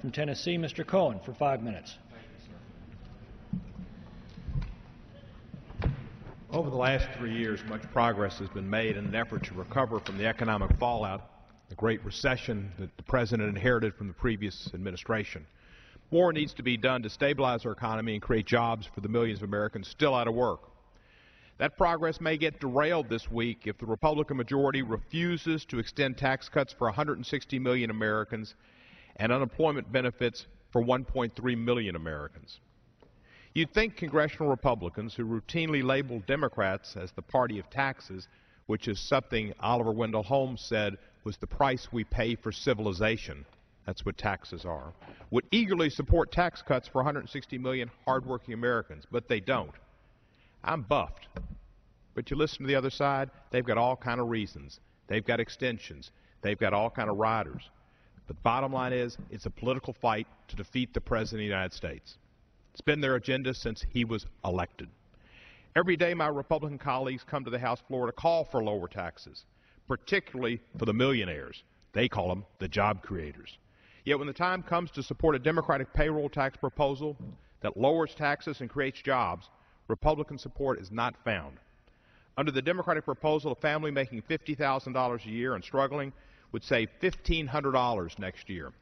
From Tennessee, Mr. Cohen, for 5 minutes. Over the last 3 years, much progress has been made in an effort to recover from the economic fallout, the Great Recession that the President inherited from the previous administration. More needs to be done to stabilize our economy and create jobs for the millions of Americans still out of work. That progress may get derailed this week if the Republican majority refuses to extend tax cuts for 160 million Americans and unemployment benefits for 1.3 million Americans. You'd think congressional Republicans, who routinely label Democrats as the party of taxes, which is something Oliver Wendell Holmes said was the price we pay for civilization, that's what taxes are, would eagerly support tax cuts for 160 million hardworking Americans, but they don't. I'm buffed. But you listen to the other side, they've got all kind of reasons. They've got extensions. They've got all kind of riders. But the bottom line is, it's a political fight to defeat the President of the United States. It's been their agenda since he was elected. Every day my Republican colleagues come to the House floor to call for lower taxes, particularly for the millionaires. They call them the job creators. Yet when the time comes to support a Democratic payroll tax proposal that lowers taxes and creates jobs, Republican support is not found. Under the Democratic proposal, a family making $50,000 a year and struggling would save $1,500 next year.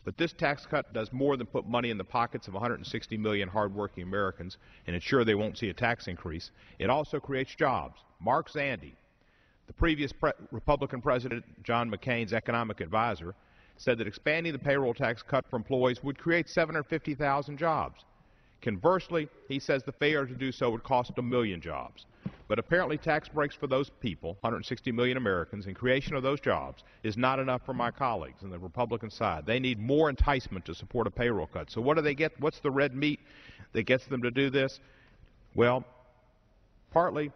But this tax cut does more than put money in the pockets of 160 million hardworking Americans and ensure they won't see a tax increase. It also creates jobs. Mark Zandi, the previous Republican President John McCain's economic advisor, said that expanding the payroll tax cut for employees would create 750,000 jobs. Conversely, he says the failure to do so would cost 1 million jobs. But apparently tax breaks for those people, 160 million Americans, and creation of those jobs is not enough for my colleagues on the Republican side. They need more enticement to support a payroll cut. So what do they get? What's the red meat that gets them to do this? Well, partly,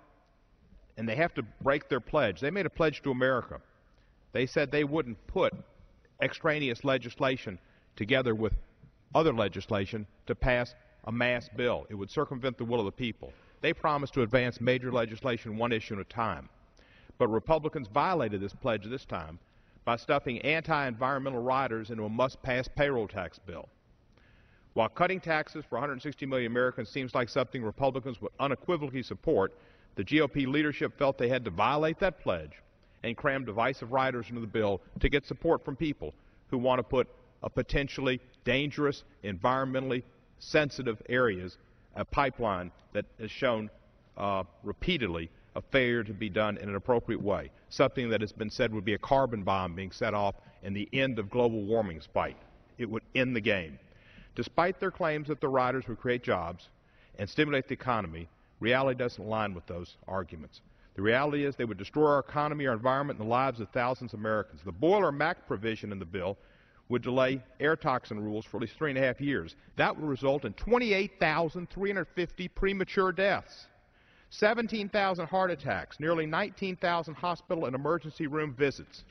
and they have to break their pledge. They made a pledge to America. They said they wouldn't put extraneous legislation together with other legislation to pass a mass bill. It would circumvent the will of the people. They promised to advance major legislation one issue at a time. But Republicans violated this pledge this time by stuffing anti-environmental riders into a must-pass payroll tax bill. While cutting taxes for 160 million Americans seems like something Republicans would unequivocally support, the GOP leadership felt they had to violate that pledge and cram divisive riders into the bill to get support from people who want to put a potentially dangerous, environmentally sensitive areas, a pipeline that has shown repeatedly a failure to be done in an appropriate way, something that has been said would be a carbon bomb being set off in the end of global warming's fight. It would end the game. Despite their claims that the riders would create jobs and stimulate the economy, reality doesn't align with those arguments. The reality is they would destroy our economy, our environment, and the lives of thousands of Americans. The Boiler MAC provision in the bill would delay air toxin rules for at least 3.5 years. That would result in 28,350 premature deaths, 17,000 heart attacks, nearly 19,000 hospital and emergency room visits,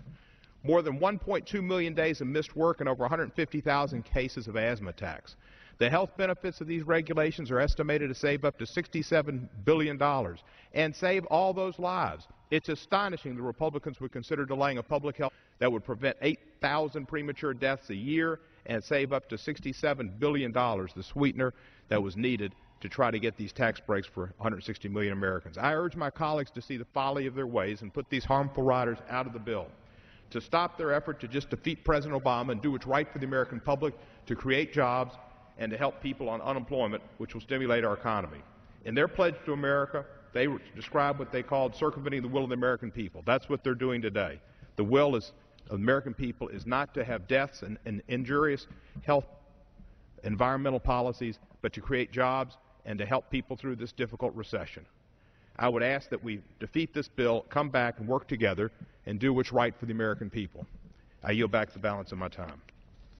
more than 1.2 million days of missed work, and over 150,000 cases of asthma attacks. The health benefits of these regulations are estimated to save up to $67 billion and save all those lives. It's astonishing the Republicans would consider delaying a public health that would prevent 8,000 premature deaths a year and save up to $67 billion, the sweetener that was needed to try to get these tax breaks for 160 million Americans. I urge my colleagues to see the folly of their ways and put these harmful riders out of the bill, to stop their effort to just defeat President Obama and do what's right for the American public, to create jobs and to help people on unemployment, which will stimulate our economy. In their pledge to America, they describe what they called circumventing the will of the American people. That's what they're doing today. The will of the American people is not to have deaths and injurious health, environmental policies, but to create jobs and to help people through this difficult recession. I would ask that we defeat this bill, come back and work together and do what's right for the American people. I yield back the balance of my time.